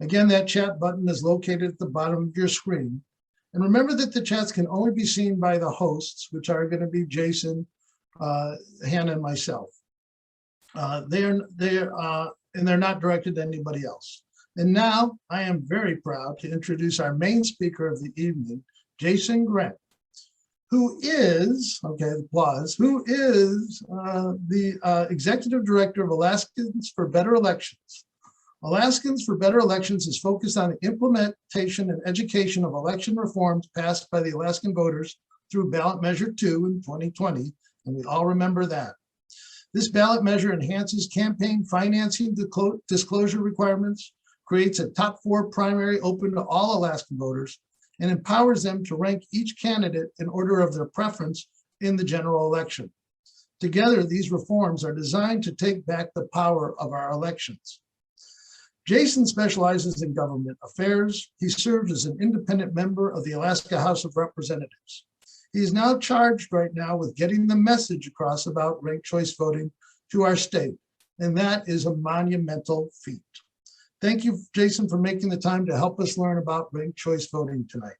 Again, that chat button is located at the bottom of your screen. And remember that the chats can only be seen by the hosts, which are going to be Jason, Hannah, and myself. They're not directed to anybody else. And now I am very proud to introduce our main speaker of the evening, Jason Grenn, who is, okay, applause, who is the Executive Director of Alaskans for Better Elections. Alaskans for Better Elections is focused on the implementation and education of election reforms passed by the Alaskan voters through ballot measure 2 in 2020, and we all remember that. This ballot measure enhances campaign financing disclosure requirements, creates a top 4 primary open to all Alaskan voters, and empowers them to rank each candidate in order of their preference in the general election. Together, these reforms are designed to take back the power of our elections. Jason specializes in government affairs. He serves as an independent member of the Alaska House of Representatives. He is now charged right now with getting the message across about ranked choice voting to our state, and that is a monumental feat. Thank you, Jason, for making the time to help us learn about ranked choice voting tonight.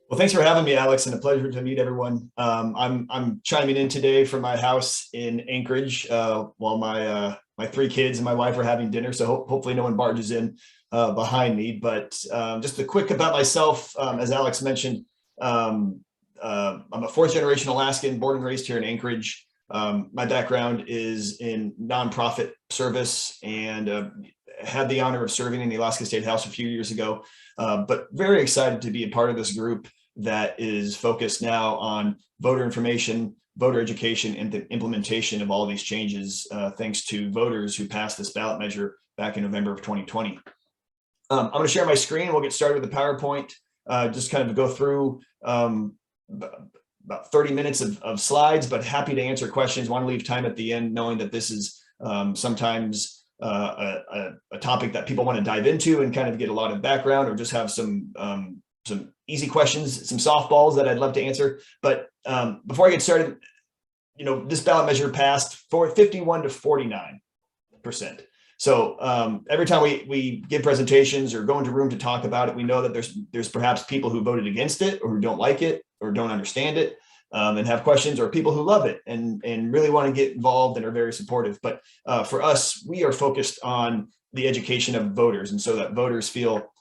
Well, thanks for having me, Alex, and a pleasure to meet everyone. I'm chiming in today from my house in Anchorage while my 3 kids and my wife are having dinner, so hopefully no one barges in behind me. But just a quick about myself, as Alex mentioned, I'm a 4th generation Alaskan, born and raised here in Anchorage. My background is in nonprofit service and had the honor of serving in the Alaska State House a few years ago, but very excited to be a part of this group that is focused now on voter information, voter education, and the implementation of all these changes, thanks to voters who passed this ballot measure back in November of 2020. I'm going to share my screen. We'll get started with the PowerPoint, just kind of go through about 30 minutes of slides, but happy to answer questions. Want to leave time at the end, knowing that this is sometimes a topic that people want to dive into and kind of get a lot of background, or just have some easy questions, some softballs that I'd love to answer. But before I get started, this ballot measure passed for 51 to 49%. So every time we give presentations or go into a room to talk about it, we know that there's perhaps people who voted against it, or who don't like it, or don't understand it, and have questions, or people who love it and really want to get involved and are very supportive. But for us, we are focused on the education of voters, and so that voters feel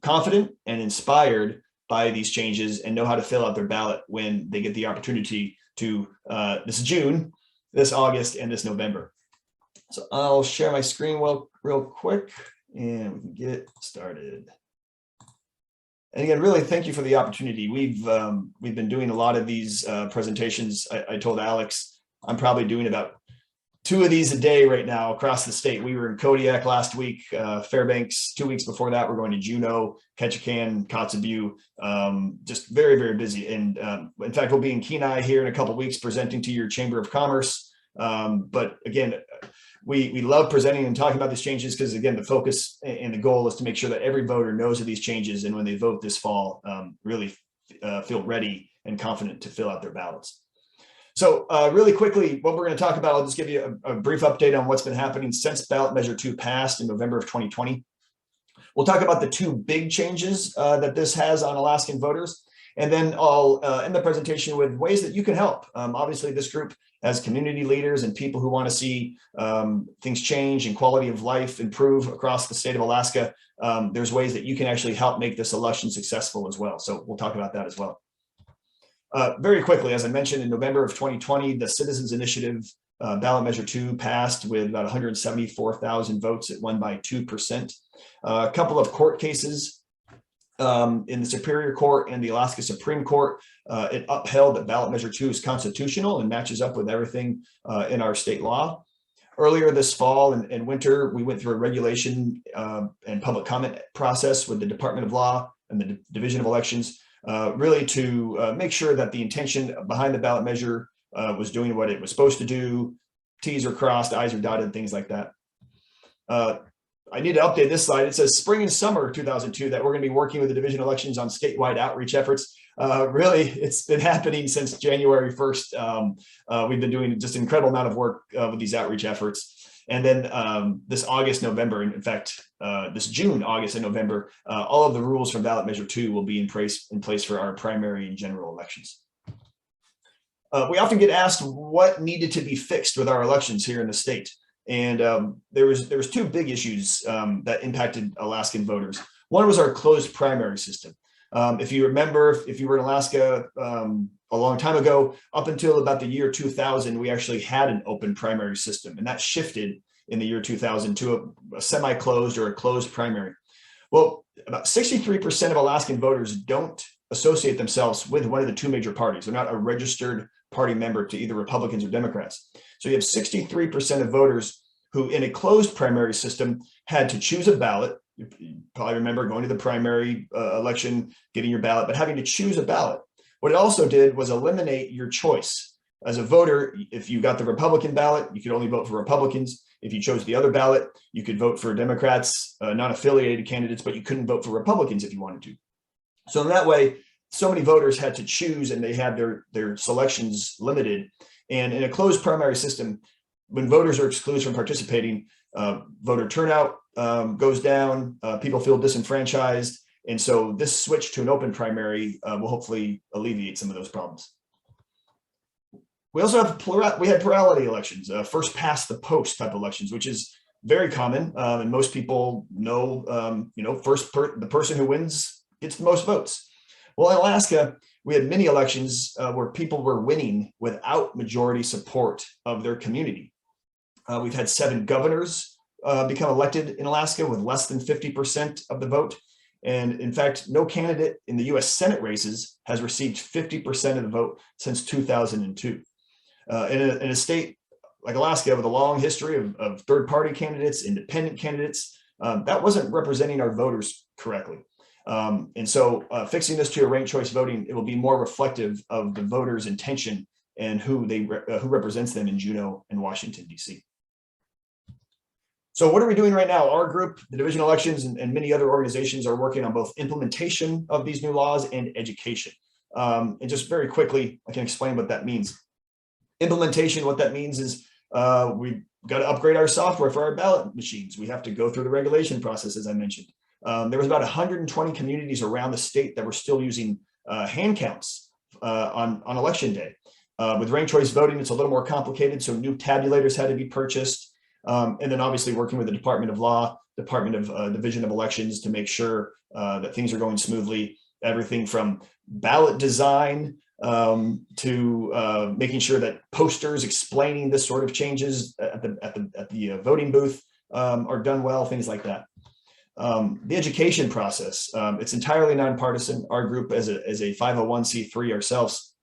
confident and inspired by these changes and know how to fill out their ballot when they get the opportunity to this June, this August, and this November. So I'll share my screen real quick and we can get started. And again, really thank you for the opportunity. We've been doing a lot of these presentations. I told Alex I'm probably doing about 2 of these a day right now across the state. We were in Kodiak last week, Fairbanks 2 weeks before that. We're going to Juneau, Ketchikan, Kotzebue, just very, very busy. And in fact, we'll be in Kenai here in a couple of weeks presenting to your Chamber of Commerce. But again, we love presenting and talking about these changes because, again, the focus and the goal is to make sure that every voter knows of these changes, and when they vote this fall, really feel ready and confident to fill out their ballots. So really quickly, what we're going to talk about, I'll just give you a brief update on what's been happening since ballot measure 2 passed in November of 2020. We'll talk about the 2 big changes that this has on Alaskan voters. And then I'll end the presentation with ways that you can help. Obviously, this group, as community leaders and people who want to see things change and quality of life improve across the state of Alaska, there's ways that you can actually help make this election successful as well. So we'll talk about that as well. Very quickly, as I mentioned, in November of 2020, the Citizens Initiative ballot measure 2 passed with about 174,000 votes. It won by 2%. A couple of court cases in the Superior Court and the Alaska Supreme Court, it upheld that ballot measure 2 is constitutional and matches up with everything in our state law. Earlier this fall and winter, we went through a regulation and public comment process with the Department of Law and the Division of Elections, really to make sure that the intention behind the ballot measure was doing what it was supposed to do. T's are crossed, I's are dotted, things like that. I need to update this slide. It says spring and summer 2002 that we're going to be working with the Division of Elections on statewide outreach efforts. Really, it's been happening since January 1st. We've been doing just an incredible amount of work with these outreach efforts. And then this August, November, and in fact, this June, August, and November, all of the rules from ballot measure 2 will be in place for our primary and general elections. We often get asked what needed to be fixed with our elections here in the state. And there was 2 big issues that impacted Alaskan voters. One was our closed primary system. If you remember, if you were in Alaska a long time ago, up until about the year 2000, we actually had an open primary system, and that shifted in the year 2000 to a semi-closed or a closed primary. Well, about 63% of Alaskan voters don't associate themselves with one of the 2 major parties. They're not a registered party member to either Republicans or Democrats. So you have 63% of voters who, in a closed primary system, had to choose a ballot. You probably remember going to the primary election, getting your ballot, but having to choose a ballot. What it also did was eliminate your choice. As a voter, if you got the Republican ballot, you could only vote for Republicans. If you chose the other ballot, you could vote for Democrats, non-affiliated candidates, but you couldn't vote for Republicans if you wanted to. So in that way, so many voters had to choose, and they had their selections limited. And in a closed primary system, when voters are excluded from participating, voter turnout goes down, people feel disenfranchised. And so this switch to an open primary will hopefully alleviate some of those problems. We also have we had plurality elections, first past the post type elections, which is very common, and most people know. The person who wins gets the most votes. Well, in Alaska, we had many elections where people were winning without majority support of their community. We've had 7 governors become elected in Alaska with less than 50% of the vote. And in fact, no candidate in the US Senate races has received 50% of the vote since 2002. In a state like Alaska with a long history of third-party candidates, independent candidates, that wasn't representing our voters correctly. And so fixing this to a ranked choice voting, it will be more reflective of the voters' intention and who represents them in Juneau and Washington, D.C. So what are we doing right now? Our group, the Division Elections, and many other organizations are working on both implementation of these new laws and education. And just very quickly, I can explain what that means. Implementation, what that means is we've got to upgrade our software for our ballot machines. We have to go through the regulation process, as I mentioned. There was about 120 communities around the state that were still using hand counts on election day. With ranked choice voting, it's a little more complicated, so new tabulators had to be purchased. And then obviously working with the Department of Law, Department of Division of Elections to make sure that things are going smoothly. Everything from ballot design to making sure that posters explaining this sort of changes at the voting booth are done well, things like that. The education process, it's entirely nonpartisan. Our group as a 501c3 ourselves,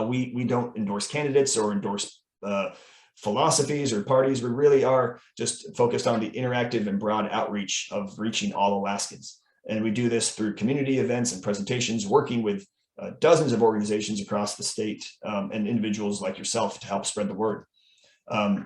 we don't endorse candidates or endorse philosophies or parties. We really are just focused on the interactive and broad outreach of reaching all Alaskans. And we do this through community events and presentations, working with dozens of organizations across the state and individuals like yourself to help spread the word.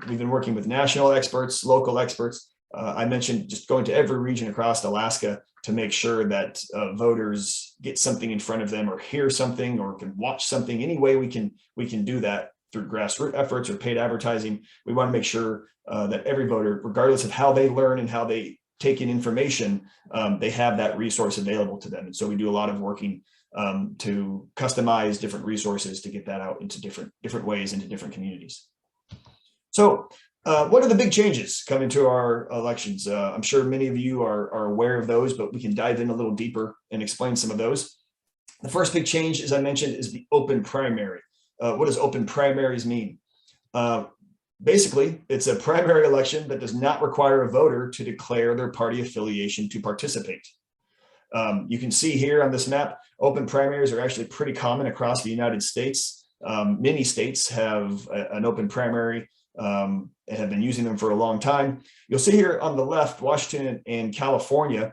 We've been working with national experts, local experts. I mentioned just going to every region across Alaska to make sure that voters get something in front of them or hear something or can watch something. Any way we can do that through grassroots efforts or paid advertising. We want to make sure that every voter, regardless of how they learn and how they take in information, they have that resource available to them. And so we do a lot of working to customize different resources to get that out into different ways into different communities. So what are the big changes coming to our elections? I'm sure many of you are aware of those, but we can dive in a little deeper and explain some of those. The first big change, as I mentioned, is the open primary. What does open primaries mean? Basically, it's a primary election that does not require a voter to declare their party affiliation to participate. You can see here on this map, open primaries are actually pretty common across the United States. Many states have an open primary and have been using them for a long time. You'll see here on the left, Washington and California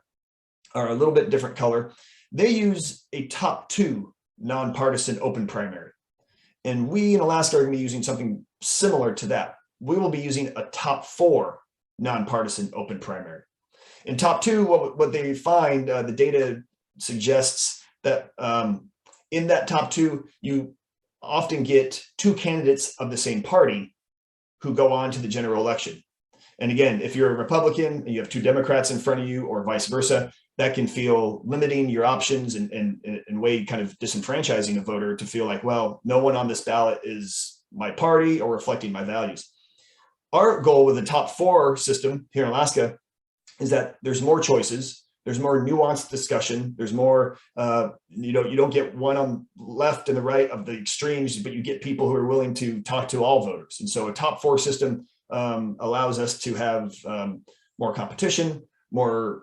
are a little bit different color. They use a top 2 nonpartisan open primary. And we in Alaska are going to be using something similar to that. We will be using a top 4 nonpartisan open primary. In top 2, what they find, the data suggests that in that top 2, you often get 2 candidates of the same party who go on to the general election. And again, if you're a Republican and you have two Democrats in front of you or vice versa, that can feel limiting your options and way kind of disenfranchising a voter to feel like, well, no one on this ballot is my party or reflecting my values. Our goal with the top four system here in Alaska is that there's more choices, there's more nuanced discussion, there's more, you don't get one on left and the right of the extremes, but you get people who are willing to talk to all voters. And so a top four system allows us to have more competition, more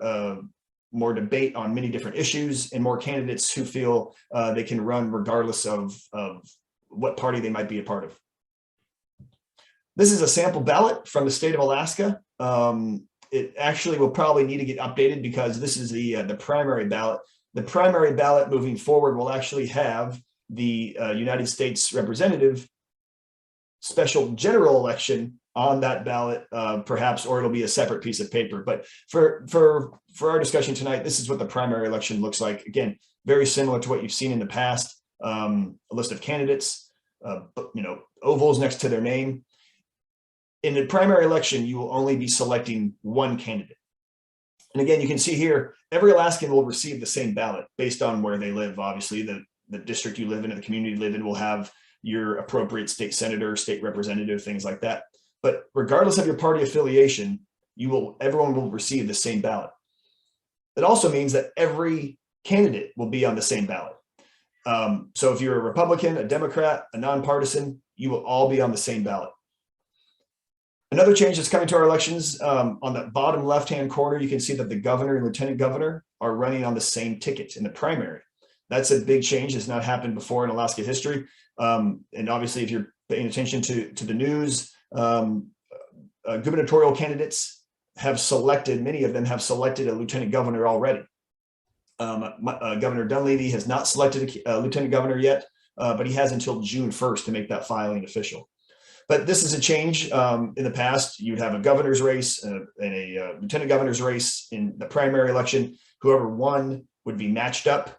debate on many different issues, and more candidates who feel they can run regardless of what party they might be a part of. This is a sample ballot from the state of Alaska. It actually will probably need to get updated because this is the primary ballot. The primary ballot moving forward will actually have the United States representative special general election on that ballot, perhaps, or it'll be a separate piece of paper. But for our discussion tonight, this is what the primary election looks like. Again, very similar to what you've seen in the past. A list of candidates, ovals next to their name. In the primary election, you will only be selecting one candidate. And again, you can see here, every Alaskan will receive the same ballot based on where they live. Obviously, the district you live in, or the community you live in, will have your appropriate state senator, state representative, things like that. But regardless of your party affiliation, everyone will receive the same ballot. It also means that every candidate will be on the same ballot. So if you're a Republican, a Democrat, a nonpartisan, you will all be on the same ballot. Another change that's coming to our elections, on the bottom left-hand corner, you can see that the governor and lieutenant governor are running on the same ticket in the primary. That's a big change. It's not happened before in Alaska history. And obviously, if you're paying attention to the news, gubernatorial candidates have selected, many of them have selected a lieutenant governor already. Governor Dunleavy has not selected a lieutenant governor yet, but he has until June 1st to make that filing official. But this is a change. In the past, you'd have a governor's race and a lieutenant governor's race in the primary election. Whoever won would be matched up.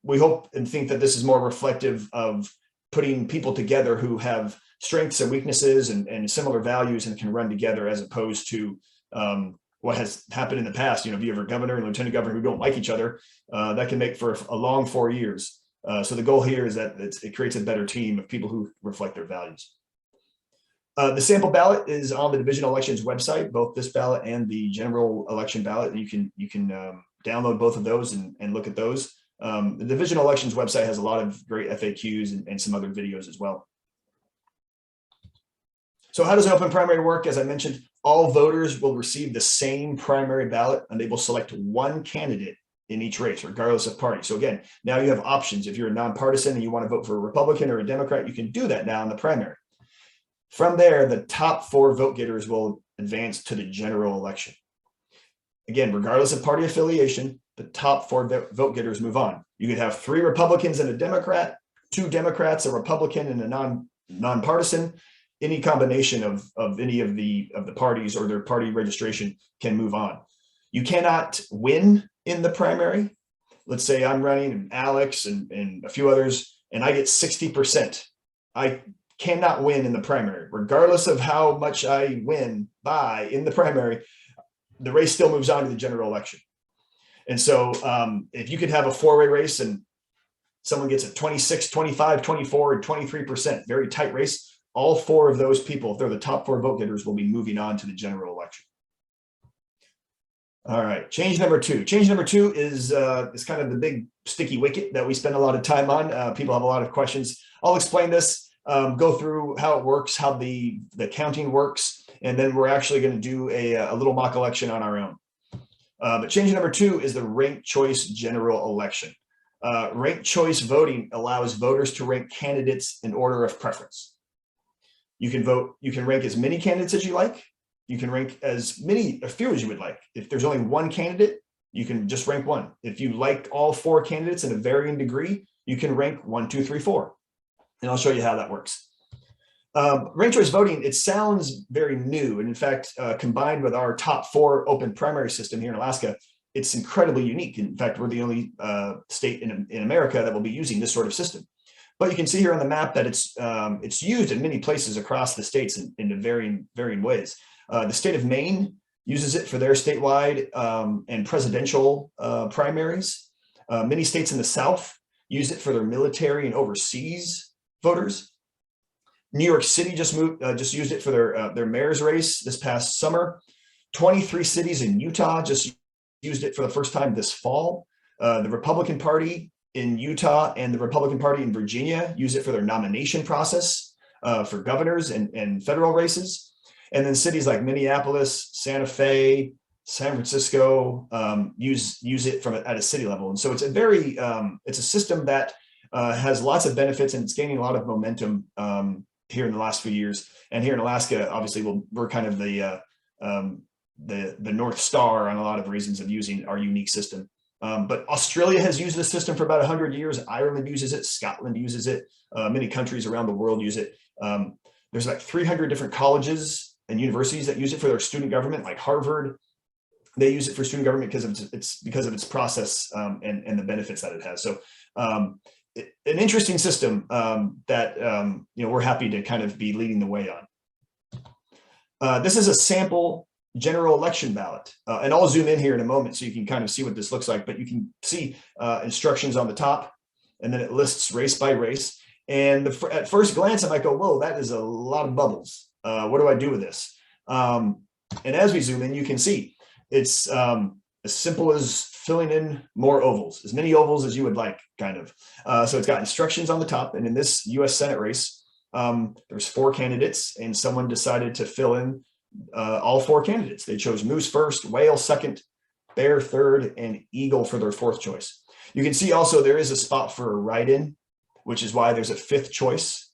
We hope and think that this is more reflective of putting people together who have strengths and weaknesses and similar values and can run together, as opposed to what has happened in the past. If you have a governor and lieutenant governor who don't like each other, that can make for a long 4 years. So the goal here is that it creates a better team of people who reflect their values. The sample ballot is on the divisional elections website, both this ballot and the general election ballot. You can download both of those and look at those. The divisional elections website has a lot of great FAQs and some other videos as well. So how does an open primary work? As I mentioned, all voters will receive the same primary ballot, and they will select one candidate in each race, regardless of party. So again, now you have options. If you're a nonpartisan and you want to vote for a Republican or a Democrat, you can do that now in the primary. From there, the top 4 vote getters will advance to the general election. Again, regardless of party affiliation, the top 4 vote getters move on. You could have 3 Republicans and a Democrat, 2 Democrats, a Republican, and a nonpartisan. Any combination of any of the parties or their party registration can move on. You cannot win in the primary. Let's say I'm running, and Alex and a few others, and I get 60%. I cannot win in the primary. Regardless of how much I win by in the primary, the race still moves on to the general election. And so if you could have a 4-way race and someone gets a 26, 25, 24, and 23%, very tight race, all 4 of those people, if they're the top 4 vote getters, will be moving on to the general election. All right, change number 2. Change number 2 is kind of the big sticky wicket that we spend a lot of time on. People have a lot of questions. I'll explain this. Go through how it works, how the counting works, and then we're actually going to do a little mock election on our own. But change number 2 is the ranked choice general election. Ranked choice voting allows voters to rank candidates in order of preference. You can rank as many candidates as you like. You can rank a few as you would like. If there's only one candidate, you can just rank one. If you like all 4 candidates in a varying degree, you can rank 1, 2, 3, 4. And I'll show you how that works. Ranked choice voting, it sounds very new. And in fact, combined with our top 4 open primary system here in Alaska, it's incredibly unique. In fact, we're the only state in America that will be using this sort of system. But you can see here on the map that it's used in many places across the states in varying ways. The state of Maine uses it for their statewide and presidential primaries. Many states in the South use it for their military and overseas voters. New York City just used it for their mayor's race this past summer. 23 cities in Utah just used it for the first time this fall. The Republican Party in Utah and the Republican Party in Virginia use it for their nomination process for governors and federal races. And then cities like Minneapolis, Santa Fe, San Francisco use it at a city level. And so it's it's a system that has lots of benefits, and it's gaining a lot of momentum here in the last few years. And here in Alaska, obviously, we're kind of the North Star on a lot of reasons of using our unique system. But Australia has used this system for about 100 years. Ireland uses it. Scotland uses it. Many countries around the world use it. There's like 300 different colleges and universities that use it for their student government, like Harvard. They use it for student government because of its process and the benefits that it has. So an interesting system that we're happy to kind of be leading the way on. This is a sample general election ballot, and I'll zoom in here in a moment so you can kind of see what this looks like. But you can see instructions on the top, and then it lists race by race. And at first glance, I might go, "Whoa, that is a lot of bubbles. What do I do with this?" And as we zoom in, you can see it's as simple as filling in more ovals, as many ovals as you would like, kind of. So it's got instructions on the top. And in this U.S. Senate race, there's 4 candidates, and someone decided to fill in all 4 candidates. They chose moose first, whale second, bear third, and eagle for their 4th choice. You can see also there is a spot for a write-in, which is why there's a 5th choice.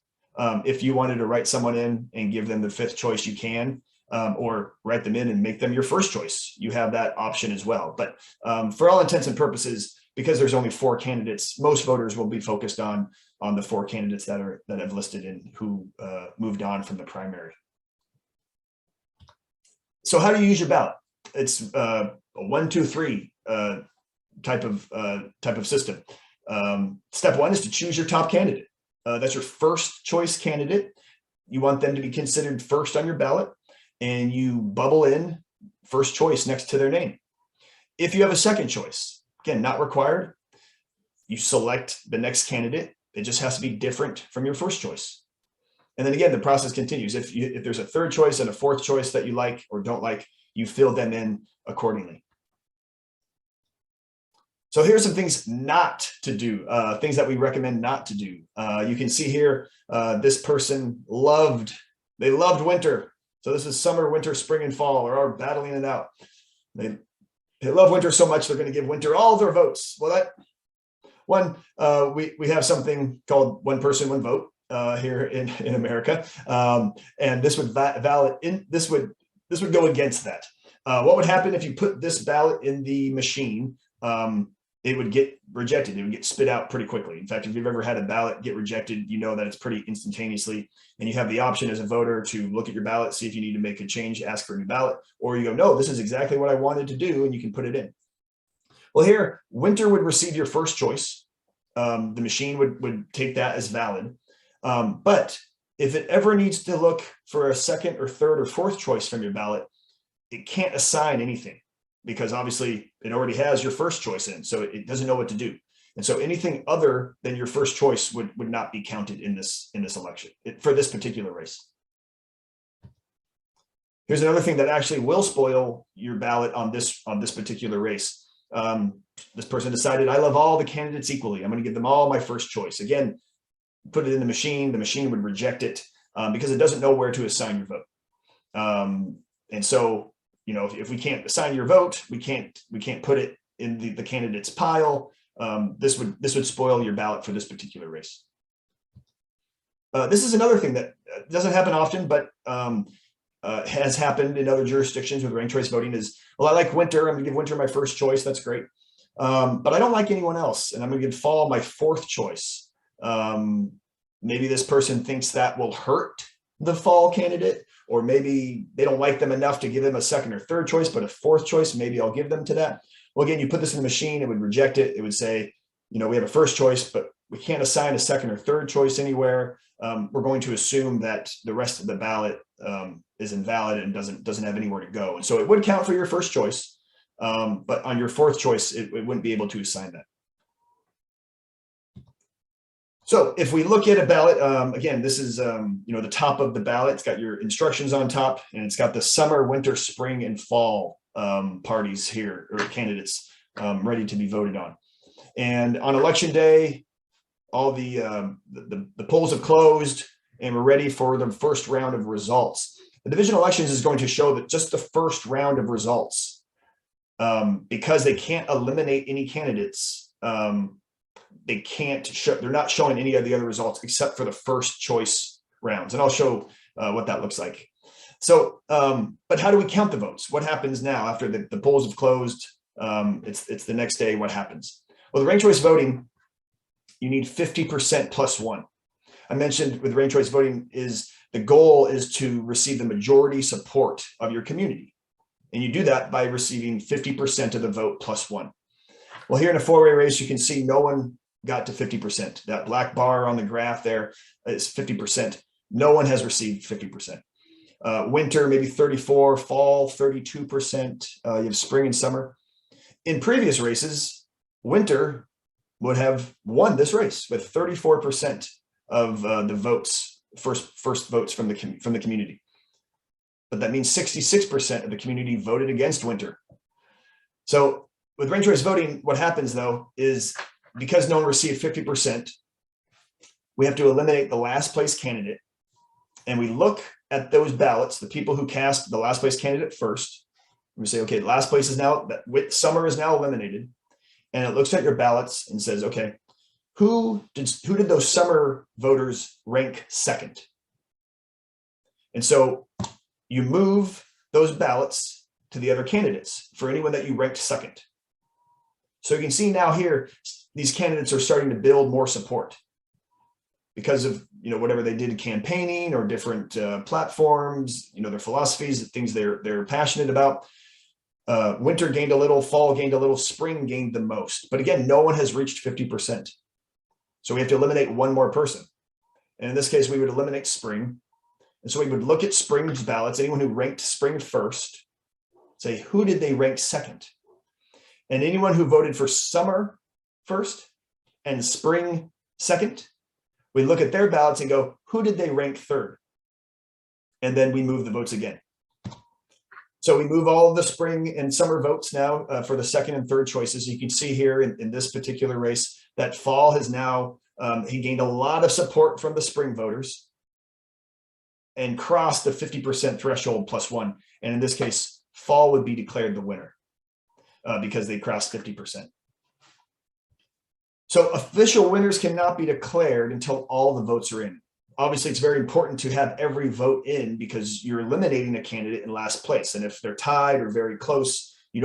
If you wanted to write someone in and give them the 5th choice, you can. Or write them in and make them your 1st choice. You have that option as well. But for all intents and purposes, because there's only 4 candidates, most voters will be focused on the 4 candidates that have listed and who moved on from the primary. So how do you use your ballot? It's a 1, 2, 3 type of system. Step 1 is to choose your top candidate. That's your 1st choice candidate. You want them to be considered first on your ballot, and you bubble in 1st choice next to their name. If you have a 2nd choice, again, not required, you select the next candidate. It just has to be different from your 1st choice. And then again, the process continues. If there's a 3rd choice and a 4th choice that you like or don't like, you fill them in accordingly. So here's some things not to do, things that we recommend not to do. You can see here, this person loved winter. So this is summer, winter, spring, and fall, or are battling it out. They love winter so much, they're going to give winter all their votes. Well, we have something called one person, one vote here in America. And this would this would go against that. What would happen if you put this ballot in the machine? It would get rejected. It would get spit out pretty quickly. In fact, if you've ever had a ballot get rejected, you know that it's pretty instantaneously. And you have the option as a voter to look at your ballot, see if you need to make a change, ask for a new ballot, or you go, no, this is exactly what I wanted to do, and you can put it in. Well, here, winter would receive your 1st choice. The machine would take that as valid. But if it ever needs to look for a 2nd or 3rd or 4th choice from your ballot, it can't assign anything, because obviously it already has your 1st choice in, so it doesn't know what to do. And so anything other than your 1st choice would not be counted in this election for this particular race. Here's another thing that actually will spoil your ballot on this particular race. This person decided, I love all the candidates equally. I'm going to give them all my 1st choice. Again, put it in the machine would reject it because it doesn't know where to assign your vote. And so, if we can't assign your vote, we can't put it in the candidate's pile. This would spoil your ballot for this particular race. This is another thing that doesn't happen often, but has happened in other jurisdictions with ranked choice voting is, well, I like winter. I'm going to give winter my 1st choice. That's great. But I don't like anyone else, and I'm going to give fall my 4th choice. Maybe this person thinks that will hurt the fall candidate, or maybe they don't like them enough to give them a 2nd or 3rd choice, but a 4th choice, maybe I'll give them to that. Well, again, you put this in the machine, it would reject it. It would say, we have a 1st choice, but we can't assign a second or third choice anywhere. We're going to assume that the rest of the ballot is invalid and doesn't have anywhere to go. And so it would count for your first choice, but on your fourth choice, it wouldn't be able to assign that. So if we look at a ballot, again, this is the top of the ballot. It's got your instructions on top, and it's got the summer, winter, spring, and fall parties here, or candidates ready to be voted on. And on election day, all the polls have closed, and we're ready for the first round of results. The division elections is going to show that just the first round of results, because they can't eliminate any candidates. They can't show, they're not showing any of the other results except for the first choice rounds. And I'll show what that looks like. So, but how do we count the votes? What happens now after the polls have closed? It's the next day. What happens? Well, the ranked choice voting, you need 50% plus one. I mentioned with ranked choice voting is the goal is to receive the majority support of your community. And you do that by receiving 50% of the vote plus one. Well, here in a four-way race, you can see no one got to 50%. That black bar on the graph there is 50%. No one has received 50%. Winter, maybe 34, fall, 32%. You have spring and summer. In previous races, winter would have won this race with 34% of the votes, first votes from the community. But that means 66% of the community voted against winter. So with ranked choice voting, what happens though is because no one received 50%, we have to eliminate the last place candidate. And we look at those ballots, the people who cast the last place candidate first. We say, okay, last place is now, summer is now eliminated. And it looks at your ballots and says, okay, who did those summer voters rank second? And so you move those ballots to the other candidates for anyone that you ranked second. So you can see now here, these candidates are starting to build more support because of whatever they did in campaigning or different platforms, their philosophies, the things they're passionate about. Winter gained a little, fall gained a little, spring gained the most. But again, no one has reached 50%. So we have to eliminate one more person. And in this case, we would eliminate spring. And so we would look at spring's ballots, anyone who ranked spring first, say, who did they rank second? And anyone who voted for summer first and spring second, we look at their ballots and go, who did they rank third? And then we move the votes again. So we move all of the spring and summer votes now for the second and third choices. You can see here in this particular race that fall has now, he gained a lot of support from the spring voters and crossed the 50% threshold plus one. And in this case, fall would be declared the winner because they crossed 50%. So official winners cannot be declared until all the votes are in. Obviously, it's very important to have every vote in because you're eliminating a candidate in last place. And if they're tied or very close, you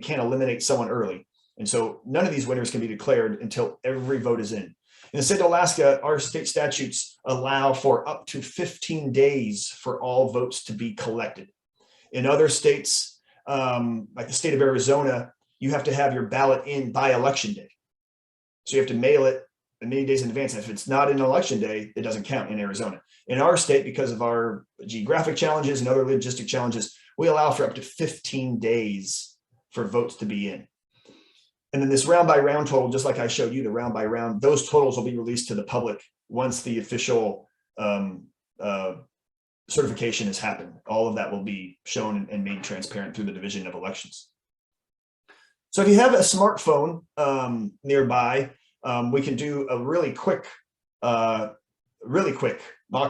can't eliminate someone early. And so none of these winners can be declared until every vote is in. In the state of Alaska, our state statutes allow for up to 15 days for all votes to be collected. In other states, like the state of Arizona, you have to have your ballot in by election day. So you have to mail it many days in advance. And if it's not an election day, it doesn't count in Arizona. In our state, because of our geographic challenges and other logistic challenges, we allow for up to 15 days for votes to be in. And then this round by round total, just like I showed you, the round by round, those totals will be released to the public once the official certification has happened. All of that will be shown and made transparent through the Division of Elections. So if you have a smartphone nearby, we can do a really quick mock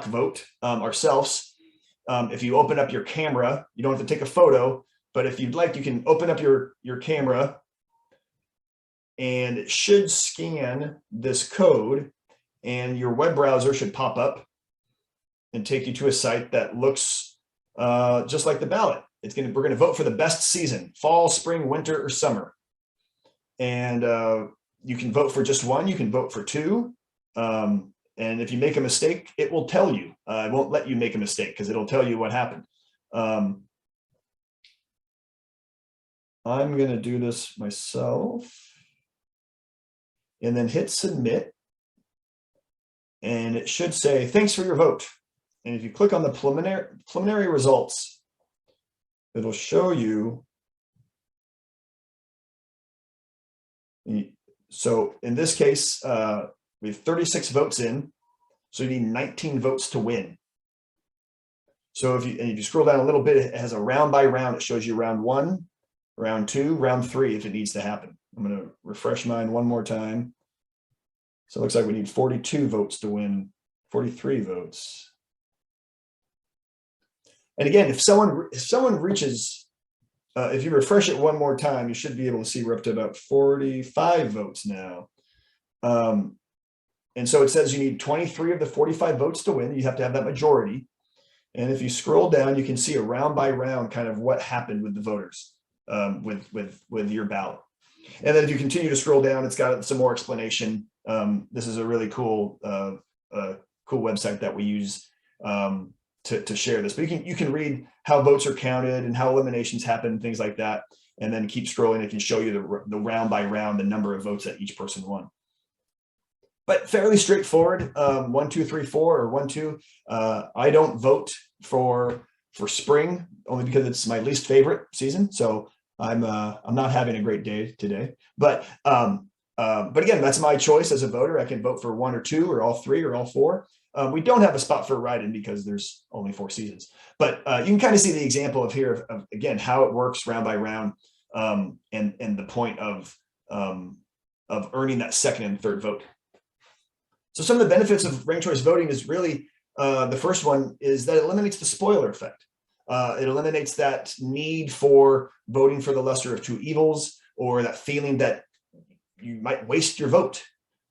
vote ourselves. If you open up your camera, you don't have to take a photo, but if you'd like, you can open up your camera and it should scan this code and your web browser should pop up and take you to a site that looks just like the ballot. We're going to vote for the best season, fall, spring, winter, or summer. And you can vote for just one, you can vote for two. And if you make a mistake, it will tell you. It won't let you make a mistake because it'll tell you what happened. I'm going to do this myself and then hit submit. and it should say, thanks for your vote. And if you click on the preliminary results, it'll show you. So in this case, we have 36 votes in, so you need 19 votes to win. So if you scroll down a little bit, it has a round by round. It shows you round 1, round 2, round 3 if it needs to happen. I'm going to refresh mine one more time. So it looks like we need 42 votes to win, 43 votes. And again, if someone reaches, if you refresh it one more time, you should be able to see we're up to about 45 votes now. And so it says you need 23 of the 45 votes to win. You have to have that majority. And if you scroll down, you can see a round by round kind of what happened with the voters with your ballot. And then if you continue to scroll down, it's got some more explanation. This is a really cool cool website that we use to share this. But you can read how votes are counted and how eliminations happen, things like that. And then keep scrolling. It can show you the round by round, the number of votes that each person won. But fairly straightforward. 1, 2, 3, 4, or 1, 2. I don't vote for spring only because it's my least favorite season. So I'm not having a great day today. But again, that's my choice as a voter. I can vote for 1 or 2 or all 3 or all 4. We don't have a spot for a write-in because there's only 4 seasons. But you can kind of see the example of again how it works round by round, and the point of earning that second and third vote. So some of the benefits of ranked choice voting is really, the first one is that it eliminates the spoiler effect. It eliminates that need for voting for the lesser of two evils, or that feeling that you might waste your vote.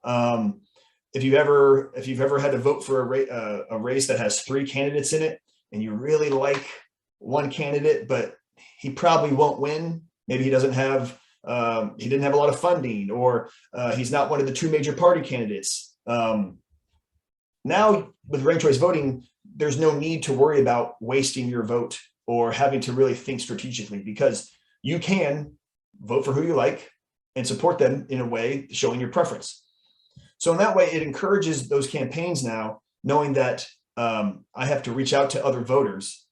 If you've ever had to vote for a race that has 3 candidates in it, and you really like one candidate, but he probably won't win. Maybe he didn't have a lot of funding, or he's not one of the 2 major party candidates. Now with ranked choice voting, there's no need to worry about wasting your vote or having to really think strategically, because you can vote for who you like and support them in a way showing your preference. So in that way, it encourages those campaigns now, knowing that I have to reach out to other voters,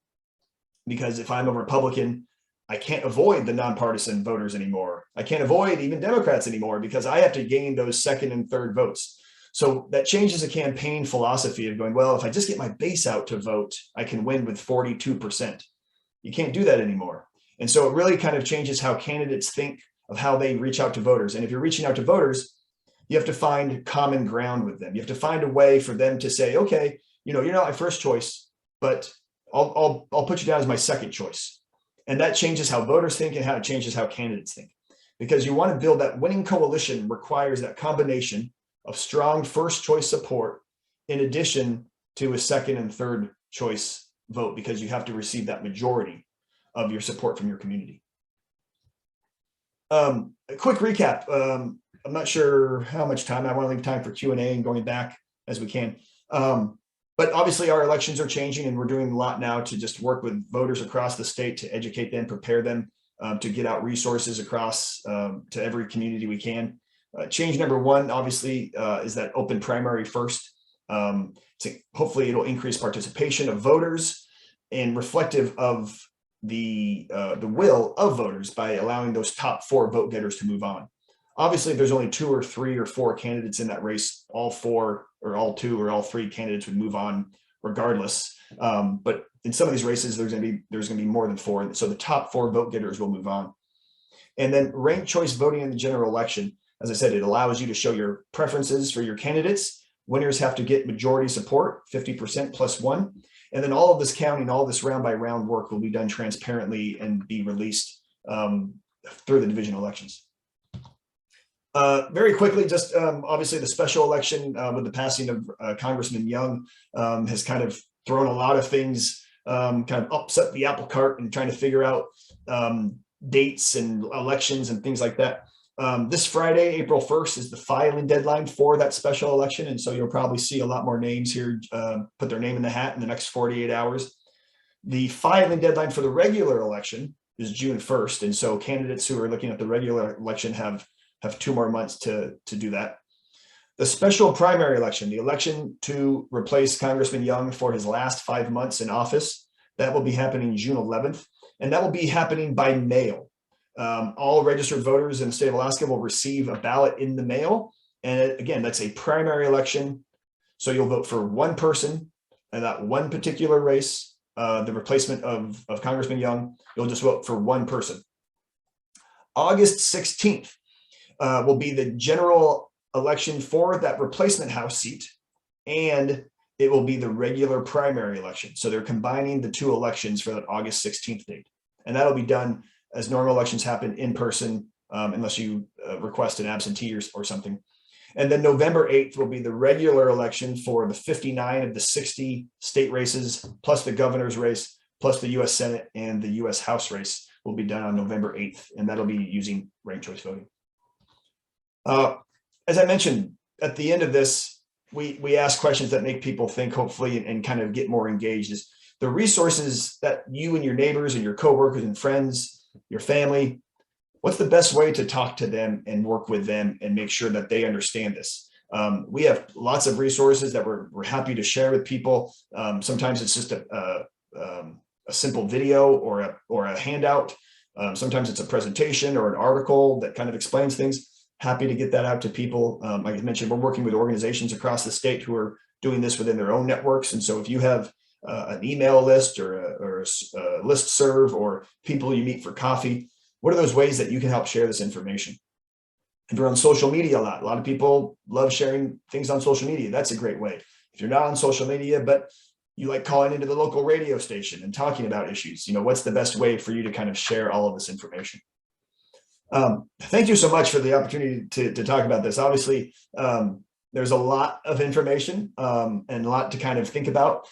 because if I'm a Republican, I can't avoid the nonpartisan voters anymore. I can't avoid even Democrats anymore, because I have to gain those second and third votes. So that changes a campaign philosophy of going, well, if I just get my base out to vote, I can win with 42%. You can't do that anymore. And so it really kind of changes how candidates think of how they reach out to voters. And if you're reaching out to voters, you have to find common ground with them. You have to find a way for them to say, okay, you're not my first choice, but I'll put you down as my second choice. And that changes how voters think and how it changes how candidates think. Because you want to build that winning coalition requires that combination of strong first choice support in addition to a second and third choice vote, because you have to receive that majority of your support from your community. A quick recap. I'm not sure how much time. I want to leave time for Q&A and going back as we can. But obviously our elections are changing, and we're doing a lot now to just work with voters across the state to educate them, prepare them, to get out resources across to every community we can. Change number 1, obviously, is that open primary first. Hopefully it'll increase participation of voters and reflective of the will of voters by allowing those top 4 vote getters to move on. Obviously, if there's only 2 or 3 or 4 candidates in that race, all 4 or all 2 or all 3 candidates would move on regardless. But in some of these races, there's going to be more than 4. So the top 4 vote getters will move on. And then ranked choice voting in the general election. As I said, it allows you to show your preferences for your candidates. Winners have to get majority support, 50% plus 1. And then all of this counting, all this round by round work will be done transparently and be released through the divisional elections. Very quickly, just obviously the special election with the passing of Congressman Young has kind of thrown a lot of things, kind of upset the apple cart and trying to figure out dates and elections and things like that. This Friday, April 1st, is the filing deadline for that special election. And so you'll probably see a lot more names here put their name in the hat in the next 48 hours. The filing deadline for the regular election is June 1st. And so candidates who are looking at the regular election have 2 more months to do that. The special primary election, the election to replace Congressman Young for his last 5 months in office, that will be happening June 11th, and that will be happening by mail. All registered voters in the state of Alaska will receive a ballot in the mail. And again, that's a primary election. So you'll vote for one person in that one particular race, the replacement of Congressman Young. You'll just vote for one person. August 16th will be the general election for that replacement House seat, and it will be the regular primary election. So they're combining the two elections for that August 16th date. And that'll be done as normal elections happen in person, unless you request an absentee or something. And then November 8th will be the regular election for the 59 of the 60 state races, plus the governor's race, plus the US Senate and the US House race will be done on November 8th. And that'll be using ranked choice voting. As I mentioned, at the end of this, we ask questions that make people think, hopefully, and kind of get more engaged. Is the resources that you and your neighbors and your coworkers and friends, your family, what's the best way to talk to them and work with them and make sure that they understand this? We have lots of resources that we're happy to share with people. Sometimes it's just a simple video or a handout. Sometimes it's a presentation or an article that kind of explains things. Happy to get that out to people. Like I mentioned, we're working with organizations across the state who are doing this within their own networks. And so if you have an email list or a listserv or people you meet for coffee, what are those ways that you can help share this information? If you're on social media a lot of people love sharing things on social media. That's a great way. If you're not on social media, but you like calling into the local radio station and talking about issues, what's the best way for you to kind of share all of this information? Thank you so much for the opportunity to talk about this. Obviously, there's a lot of information and a lot to kind of think about.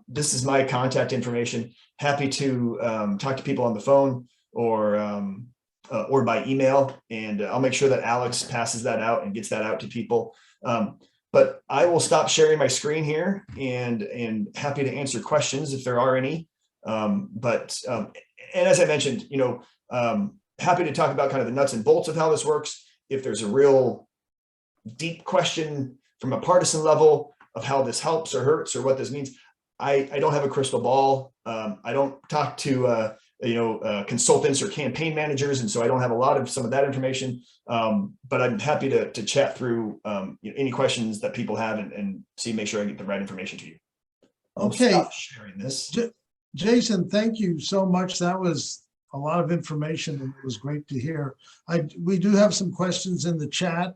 This is my contact information. Happy to talk to people on the phone or by email, and I'll make sure that Alex passes that out and gets that out to people. But I will stop sharing my screen here and happy to answer questions if there are any. And as I mentioned, happy to talk about kind of the nuts and bolts of how this works. If there's a real deep question from a partisan level of how this helps or hurts or what this means, I don't have a crystal ball. I don't talk to consultants or campaign managers, and so I don't have a lot of some of that information. But I'm happy to chat through any questions that people have and make sure I get the right information to you. Okay, stop sharing this. Jason, thank you so much. That was a lot of information, and it was great to hear. We do have some questions in the chat.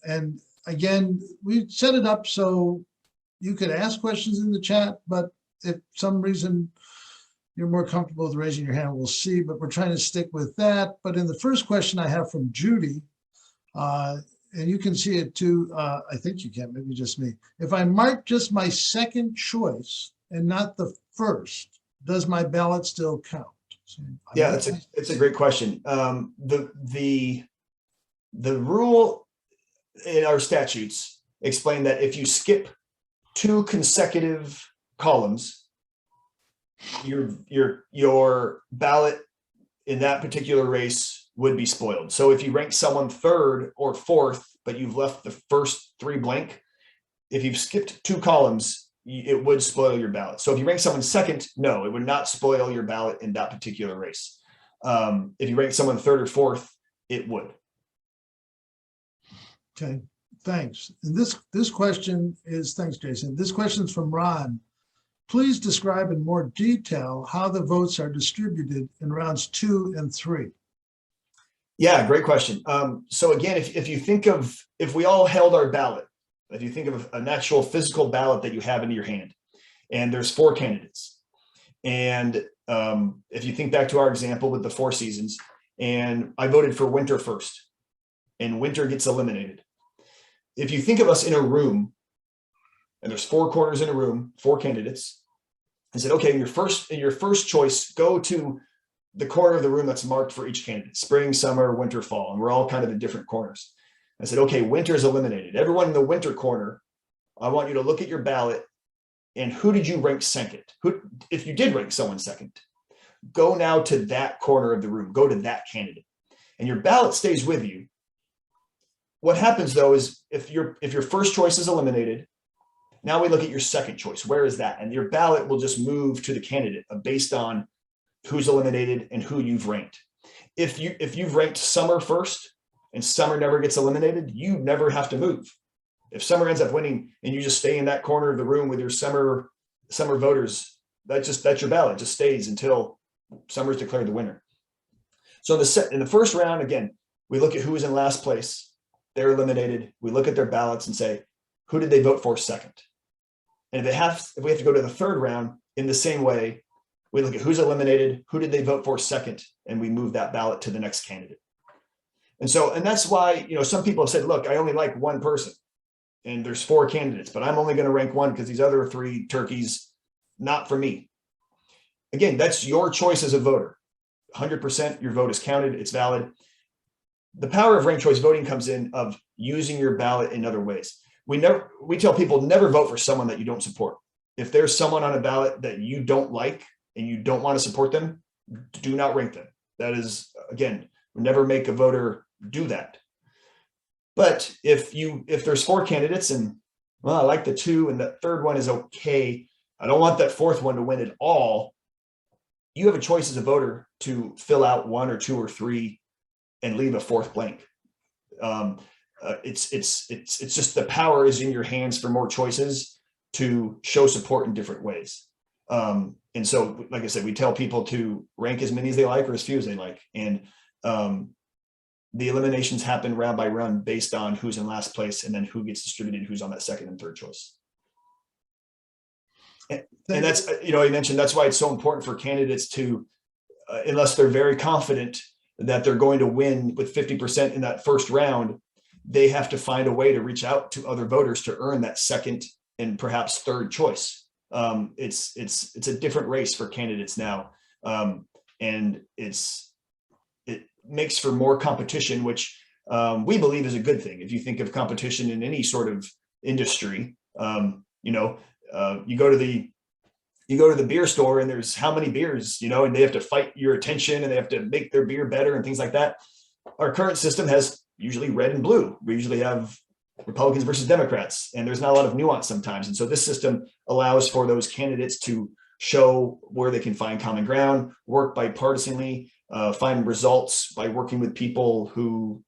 And again, we set it up so you could ask questions in the chat, but if some reason you're more comfortable with raising your hand, we'll see, but we're trying to stick with that. But in the first question I have from Judy, and you can see it too, I think you can, maybe just me. If I mark just my second choice and not the first, does my ballot still count? So yeah, it's a great question. The rule in our statutes explain that if you skip 2 consecutive columns, your ballot in that particular race would be spoiled. So if you rank someone 3rd or 4th, but you've left the first 3 blank, if you've skipped 2 columns, it would spoil your ballot. So if you rank someone 2nd, no, it would not spoil your ballot in that particular race. If you rank someone 3rd or 4th, it would. Okay, thanks. And this question is, thanks, Jason. This question is from Ron. Please describe in more detail how the votes are distributed in rounds 2 and 3. Yeah, great question. So again, if you think of, if we all held our ballot, if you think of an actual physical ballot that you have in your hand, and there's 4 candidates, and if you think back to our example with the 4 seasons, and I voted for Winter first, and Winter gets eliminated. If you think of us in a room, and there's 4 corners in a room, 4 candidates, and said, okay, in your first choice, go to the corner of the room that's marked for each candidate, spring, summer, winter, fall, and we're all kind of in different corners. I said, okay, winter is eliminated. Everyone in the winter corner, I want you to look at your ballot and who did you rank 2nd? If you did rank someone 2nd, go now to that corner of the room, go to that candidate, and your ballot stays with you what happens though is if your first choice is eliminated, now we look at your second choice. Where is that? And your ballot will just move to the candidate based on who's eliminated and who you've ranked. If you've ranked Summer first and Summer never gets eliminated, you never have to move. If Summer ends up winning and you just stay in that corner of the room with your Summer voters, that's your ballot. It just stays until Summer's declared the winner. So in the first round, again, we look at who is in last place. They're eliminated. We look at their ballots and say, who did they vote for second? And if we have to go to the third round in the same way, we look at who's eliminated, who did they vote for second, and we move that ballot to the next candidate. And that's why, some people have said, look, I only like one person and there's 4 candidates, but I'm only going to rank one because these other 3 turkeys, not for me. Again, that's your choice as a voter. 100% your vote is counted, it's valid. The power of ranked choice voting comes in of using your ballot in other ways. We tell people never vote for someone that you don't support. If there's someone on a ballot that you don't like and you don't want to support them, do not rank them. That is, again, never make a voter do that. But if there's 4 candidates and, well, I like the 2 and the third one is okay, I don't want that 4th one to win at all, you have a choice as a voter to fill out 1 or 2 or 3 and leave a 4th blank. It's just the power is in your hands for more choices to show support in different ways. And so, like I said, we tell people to rank as many as they like or as few as they like. And the eliminations happen round by round based on who's in last place and then who gets distributed, who's on that second and third choice. And that's, you mentioned that's why it's so important for candidates to, unless they're very confident that they're going to win with 50% in that first round, they have to find a way to reach out to other voters to earn that second and perhaps third choice. It's a different race for candidates now. And it makes for more competition, which we believe is a good thing. If you think of competition in any sort of industry, you go to the beer store and there's how many beers, and they have to fight your attention and they have to make their beer better and things like that. Our current system has usually red and blue. We usually have Republicans versus Democrats, and there's not a lot of nuance sometimes. And so this system allows for those candidates to show where they can find common ground, work bipartisanly, find results by working with people who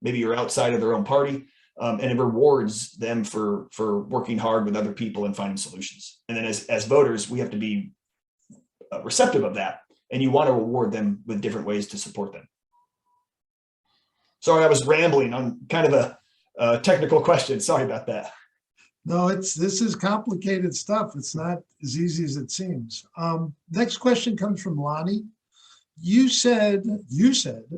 maybe are outside of their own party. And it rewards them for working hard with other people and finding solutions. And then as voters, we have to be receptive of that. And you want to reward them with different ways to support them. Sorry, I was rambling on kind of a technical question. Sorry about that. No, this is complicated stuff. It's not as easy as it seems. Next question comes from Lonnie. You said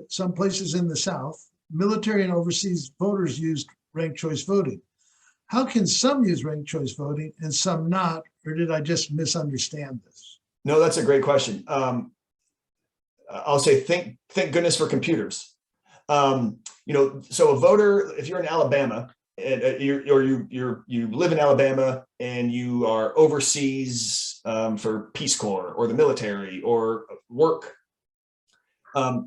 some places in the South, military and overseas voters used ranked choice voting. How can some use ranked choice voting and some not, or did I just misunderstand this? No, that's a great question. I'll say thank goodness for computers. So a voter, if you're in Alabama and you live in Alabama and you are overseas for Peace Corps or the military or work,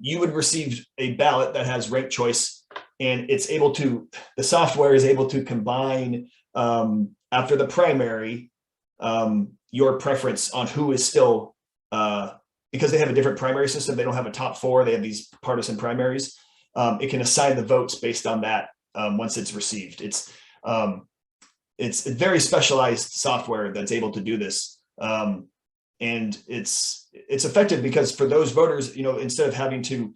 you would receive a ballot that has ranked choice, and the software is able to combine after the primary your preference on who is still, because they have a different primary system. They don't have a top 4. They have these partisan primaries. It can assign the votes based on that once it's received. It's a very specialized software that's able to do this. And it's effective because for those voters, instead of having to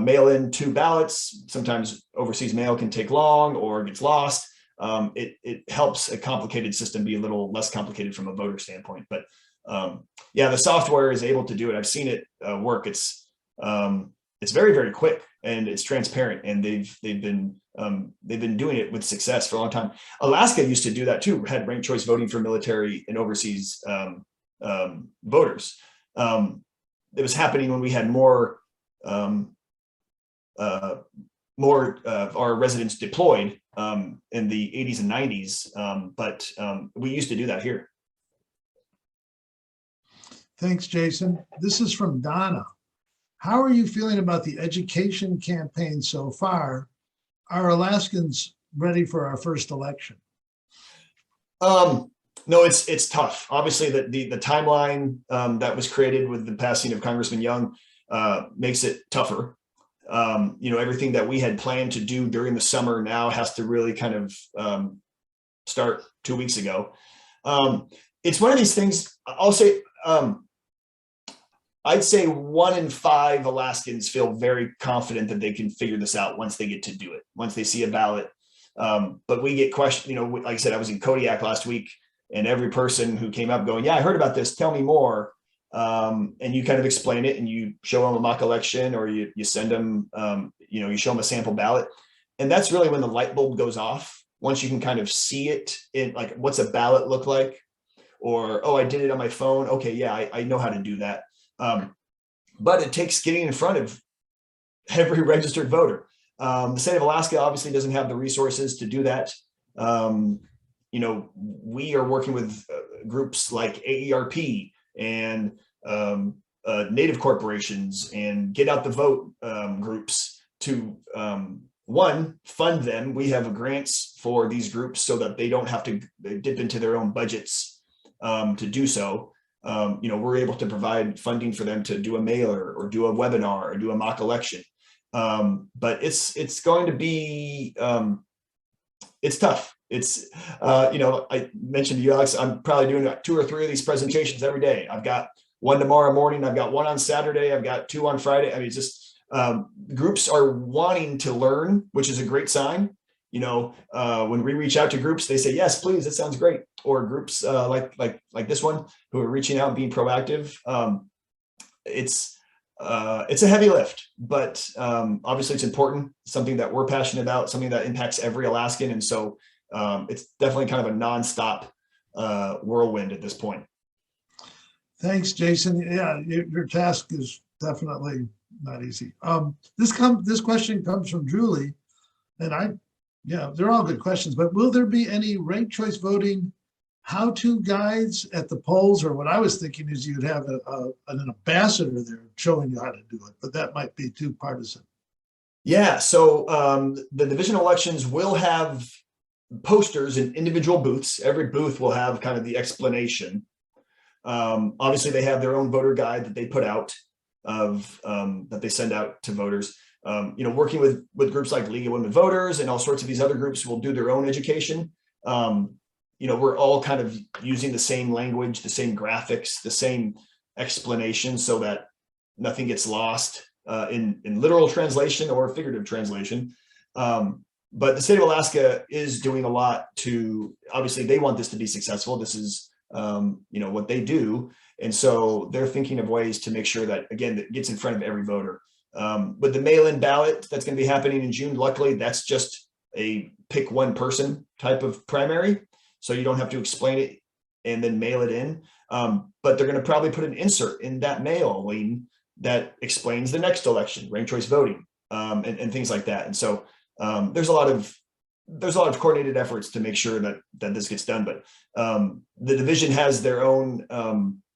mail in 2 ballots, sometimes overseas mail can take long or gets lost. It helps a complicated system be a little less complicated from a voter standpoint. But the software is able to do it. I've seen it work. It's very, very quick and it's transparent, and they've been doing it with success for a long time. Alaska used to do that too. Had ranked choice voting for military and overseas voters. It was happening when we had more of our residents deployed in the 80s and 90s, but we used to do that here. Thanks, Jason. This is from Donna. How are you feeling about the education campaign so far? are Alaskans ready for our first election? No, it's tough. Obviously, the timeline that was created with the passing of Congressman Young makes it tougher. Everything that we had planned to do during the summer now has to really kind of start 2 weeks ago. It's one of these things. I'll say, I'd say 1 in 5 Alaskans feel very confident that they can figure this out once they get to do it, once they see a ballot. But we get questioned, like I said, I was in Kodiak last week, and every person who came up going, yeah, I heard about this, tell me more. And you kind of explain it, and you show them a mock election, or you send them, you show them a sample ballot. And that's really when the light bulb goes off. Once you can kind of see it in, like, what's a ballot look like? Or, oh, I did it on my phone. Okay, yeah, I know how to do that. But it takes getting in front of every registered voter. The state of Alaska obviously doesn't have the resources to do that. We are working with groups like AERP and Native corporations and Get Out the Vote groups to, one, fund them. We have grants for these groups so that they don't have to dip into their own budgets to do so. We're able to provide funding for them to do a mailer or do a webinar or do a mock election. But it's going to be, it's tough. It's, I mentioned to you, Alex, I'm probably doing 2 or 3 of these presentations every day. I've got one tomorrow morning. I've got one on Saturday. I've got 2 on Friday. I mean, it's just, groups are wanting to learn, which is a great sign. When we reach out to groups, they say, yes, please, that sounds great. Or groups like this one who are reaching out and being proactive. It's a heavy lift, but obviously it's important, something that we're passionate about, something that impacts every Alaskan. And so it's definitely kind of a nonstop whirlwind at this point. Thanks, Jason. Yeah, your task is definitely not easy. This question comes from Julie, and they're all good questions, but will there be any ranked choice voting how-to guides at the polls? Or what I was thinking is you'd have an ambassador there showing you how to do it, but that might be too partisan. Yeah, so the division elections will have posters in individual booths. Every booth will have kind of the explanation. Obviously, they have their own voter guide that they put out that they send out to voters. Working with groups like League of Women Voters and all sorts of these other groups will do their own education. We're all kind of using the same language, the same graphics, the same explanation so that nothing gets lost in literal translation or figurative translation. But the state of Alaska is doing a lot to, obviously they want this to be successful. This is, what they do. And so they're thinking of ways to make sure that, again, that gets in front of every voter. With the mail-in ballot that's going to be happening in June, luckily, that's just a pick one person type of primary. So you don't have to explain it and then mail it in. But they're going to probably put an insert in that mailing that explains the next election, ranked choice voting, and things like that. And so there's a lot of coordinated efforts to make sure that this gets done. But the division has their own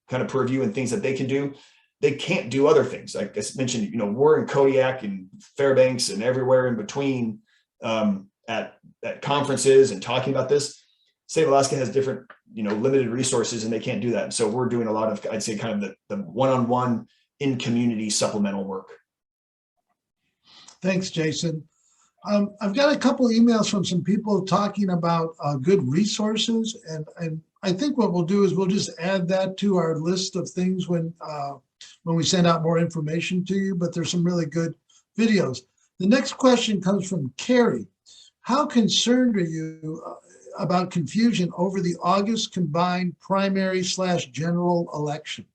kind of purview and things that they can do. They can't do other things. Like I mentioned, we're in Kodiak and Fairbanks and everywhere in between at conferences and talking about this. State of Alaska has different, limited resources, and they can't do that. And so we're doing a lot of, I'd say, kind of the one-on-one in community supplemental work. Thanks, Jason. I've got a couple emails from some people talking about good resources, and I think what we'll do is we'll just add that to our list of things when we send out more information to you, but there's some really good videos. The next question comes from Carrie. How concerned are you about confusion over the August combined primary/general election?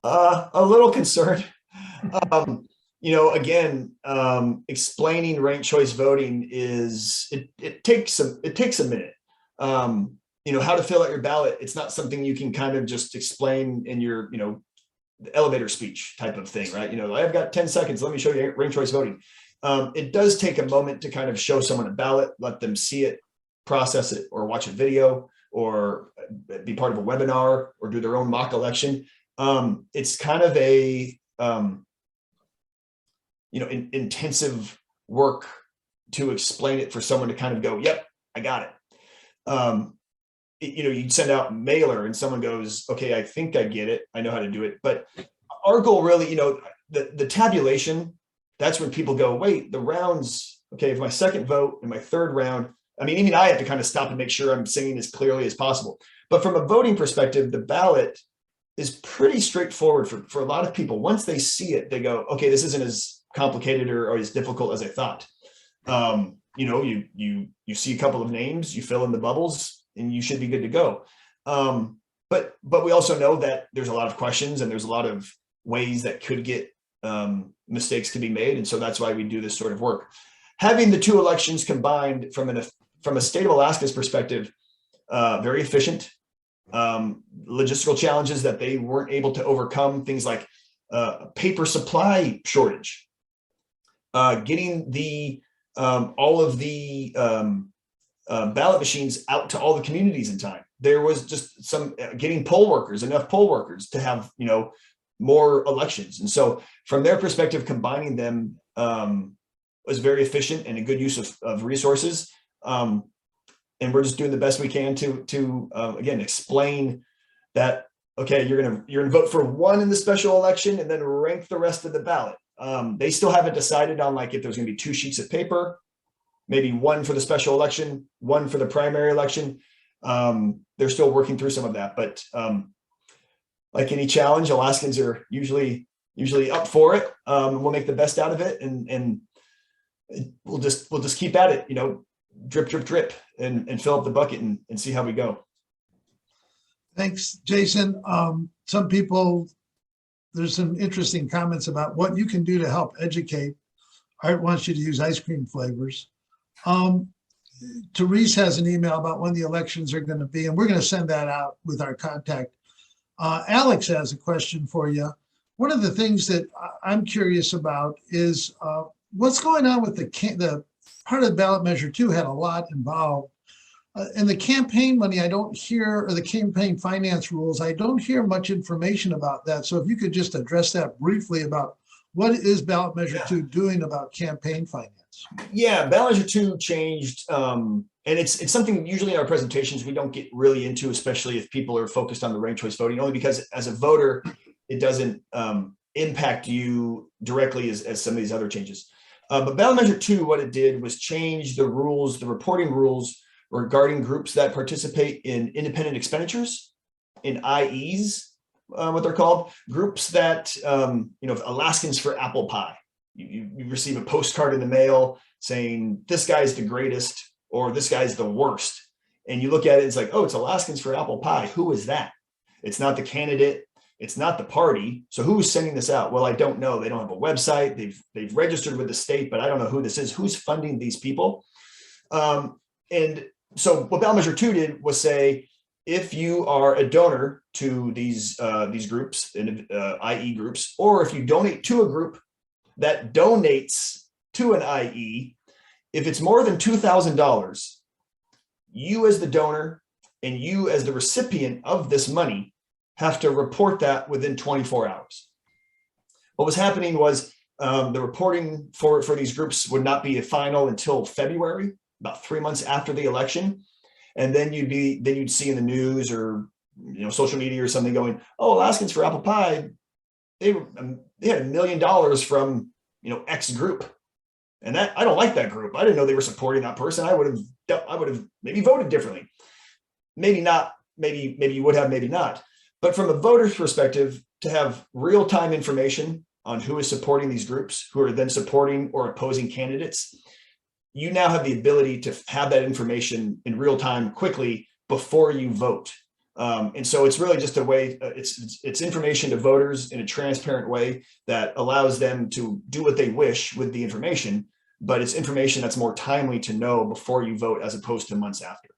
A little concerned. Again, explaining ranked choice voting it takes a minute. How to fill out your ballot. It's not something you can kind of just explain in your, elevator speech type of thing, right? I've got 10 seconds. Let me show you ranked choice voting. It does take a moment to kind of show someone a ballot, let them see it, process it, or watch a video, or be part of a webinar, or do their own mock election. It's kind of a intensive work to explain it for someone to kind of go, yep, I got it. You'd send out mailer and someone goes, okay, I think I get it. I know how to do it. But our goal really, the tabulation, that's when people go, wait, the rounds, okay, if my second vote and my third round, I mean, even I have to kind of stop and make sure I'm singing as clearly as possible. But from a voting perspective, the ballot is pretty straightforward for a lot of people. Once they see it, they go, okay, this isn't as complicated or as difficult as I thought. You see a couple of names, you fill in the bubbles, and you should be good to go. But we also know that there's a lot of questions and there's a lot of ways that could get mistakes to be made. And so that's why we do this sort of work. Having the two elections combined from a state of Alaska's perspective, very efficient. Logistical challenges that they weren't able to overcome, things like paper supply shortage, getting the all of the ballot machines out to all the communities in time. There was just some getting enough poll workers to have more elections. And so from their perspective, combining them was very efficient and a good use of resources. And we're just doing the best we can to again explain that, okay, you're gonna vote for one in the special election and then rank the rest of the ballot. They still haven't decided on like if there's gonna be 2 sheets of paper, maybe one for the special election, one for the primary election. They're still working through some of that, but like any challenge, Alaskans are usually up for it. We'll make the best out of it, and we'll just keep at it, drip, drip, drip, and fill up the bucket and see how we go. Thanks, Jason. Some people, there's some interesting comments about what you can do to help educate. Art wants you to use ice cream flavors. Therese has an email about when the elections are going to be, and we're going to send that out with our contact. Alex has a question for you. One of the things that I'm curious about is what's going on with the part of the ballot measure 2 had a lot involved. And the campaign money, I don't hear, or the campaign finance rules, I don't hear much information about that. So if you could just address that briefly about what is ballot measure 2 doing about campaign finance? Yeah, ballot measure 2 changed. And it's something usually in our presentations we don't get really into, especially if people are focused on the ranked choice voting, only because as a voter, it doesn't impact you directly as some of these other changes. But ballot measure 2, what it did was change the rules, the reporting rules regarding groups that participate in independent expenditures, in IEs, what they're called, groups that, Alaskans for apple pie. You receive a postcard in the mail saying this guy's the greatest or this guy's the worst. And you look at it, it's like, oh, it's Alaskans for apple pie. Who is that? It's not the candidate. It's not the party. So who is sending this out? Well, I don't know. They don't have a website. They've registered with the state, but I don't know who this is. Who's funding these people? And so what ballot measure 2 did was say, if you are a donor to these groups, IE groups, or if you donate to a group that donates to an IE, if it's more than $2,000, you as the donor and you as the recipient of this money have to report that within 24 hours. What was happening was the reporting for these groups would not be final until February, about 3 months after the election. And then you'd see in the news or social media or something going, oh, Alaskans for apple pie, they had $1 million from X group. And that I don't like that group. I didn't know they were supporting that person. I would have maybe voted differently. Maybe not, maybe you would have, maybe not. But from a voter's perspective, to have real-time information on who is supporting these groups, who are then supporting or opposing candidates, you now have the ability to have that information in real time quickly before you vote. And so it's really just a way, it's information to voters in a transparent way that allows them to do what they wish with the information, but it's information that's more timely to know before you vote as opposed to months after.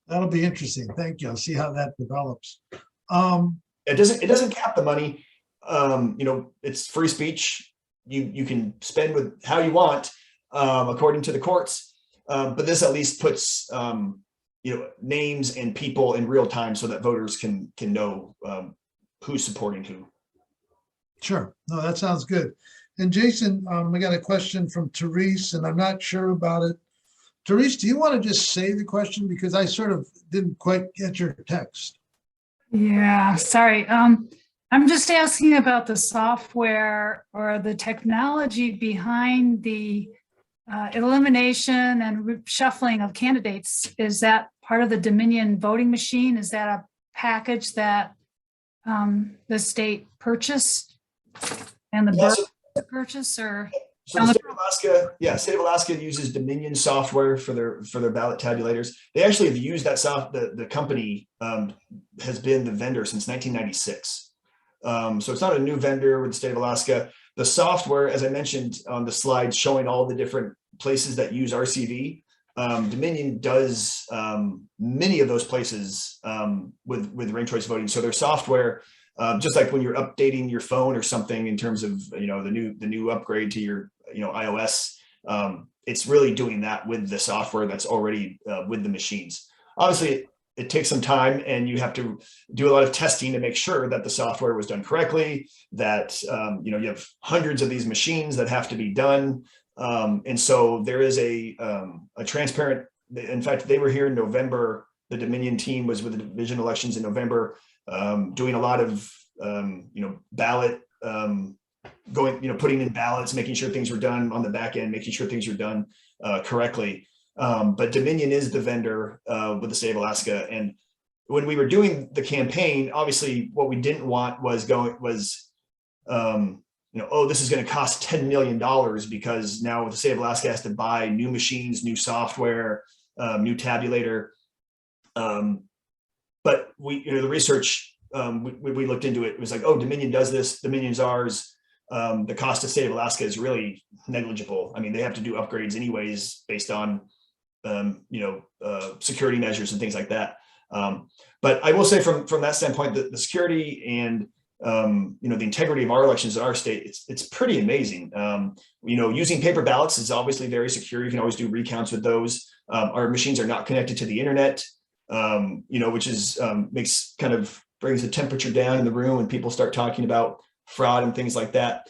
That'll be interesting. Thank you. I'll see how that develops. It doesn't cap the money. It's free speech. You can spend with how you want, according to the courts. But this at least puts names and people in real time so that voters can know who's supporting who. Sure. No, that sounds good. And Jason, I got a question from Therese, and I'm not sure about it. Therese, do you want to just say the question? Because I sort of didn't quite get your text. Yeah, sorry. I'm just asking about the software or the technology behind the elimination and shuffling of candidates. Is that part of the Dominion voting machine? Is that a package that the state purchased and the Yeah, borough purchase, or? So the state of Alaska, state of Alaska uses Dominion software for their ballot tabulators. They actually have used that the company has been the vendor since 1996. So it's not a new vendor with the state of Alaska. The software, as I mentioned on the slide showing all the different places that use RCV, Dominion does many of those places with ranked choice voting. So their software, just like when you're updating your phone or something in terms of the new upgrade to your iOS, it's really doing that with the software that's already with the machines. Obviously, it takes some time, and you have to do a lot of testing to make sure that the software was done correctly. That you have hundreds of these machines that have to be done, and so there is a transparent. In fact, they were here in November. The Dominion team was with the division elections in November, doing a lot of ballot. Putting in ballots, making sure things were done on the back end, making sure things were done correctly. But Dominion is the vendor with the state of Alaska. And when we were doing the campaign, obviously what we didn't want was this is going to cost $10 million because now the state of Alaska has to buy new machines, new software, new tabulator. But the research, we looked into it. It was like, oh, Dominion does this. Dominion's ours. The cost to state of Alaska is really negligible. I mean, they have to do upgrades anyways based on, security measures and things like that. But I will say from that standpoint, the security and, the integrity of our elections in our state, it's pretty amazing. Using paper ballots is obviously very secure. You can always do recounts with those. Our machines are not connected to the internet, which is brings the temperature down in the room when people start talking about fraud and things like that.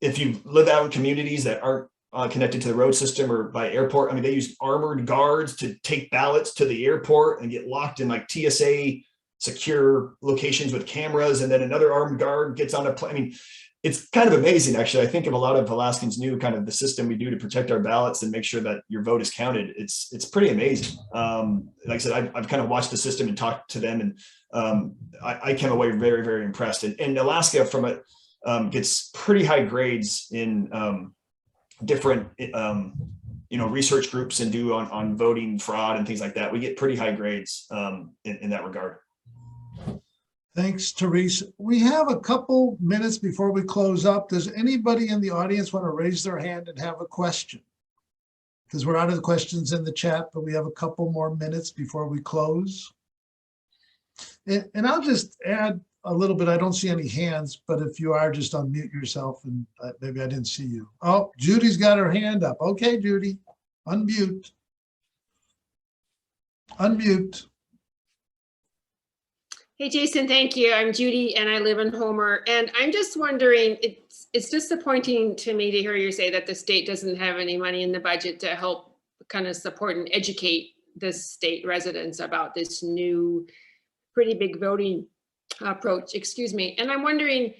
If you live out in communities that aren't connected to the road system or by airport, I mean, they use armored guards to take ballots to the airport and get locked in like TSA secure locations with cameras. And then another armed guard gets on a plane. I mean, it's kind of amazing, actually. I think if a lot of Alaskans knew kind of the system we do to protect our ballots and make sure that your vote is counted, it's pretty amazing. Like I said, I've kind of watched the system and talked to them, and I came away very, very impressed. And Alaska from it gets pretty high grades in different research groups and do on voting fraud and things like that. We get pretty high grades in that regard. Thanks, Therese. We have a couple minutes before we close up. Does anybody in the audience want to raise their hand and have a question? Because we're out of the questions in the chat, but we have a couple more minutes before we close. And I'll just add a little bit. I don't see any hands, but if you are, just unmute yourself, and maybe I didn't see you. Oh, Judy's got her hand up. Okay, Judy, unmute. Unmute. Hey, Jason, thank you. I'm Judy and I live in Homer. And I'm just wondering, it's disappointing to me to hear you say that the state doesn't have any money in the budget to help kind of support and educate the state residents about this new pretty big voting approach, excuse me. And I'm wondering,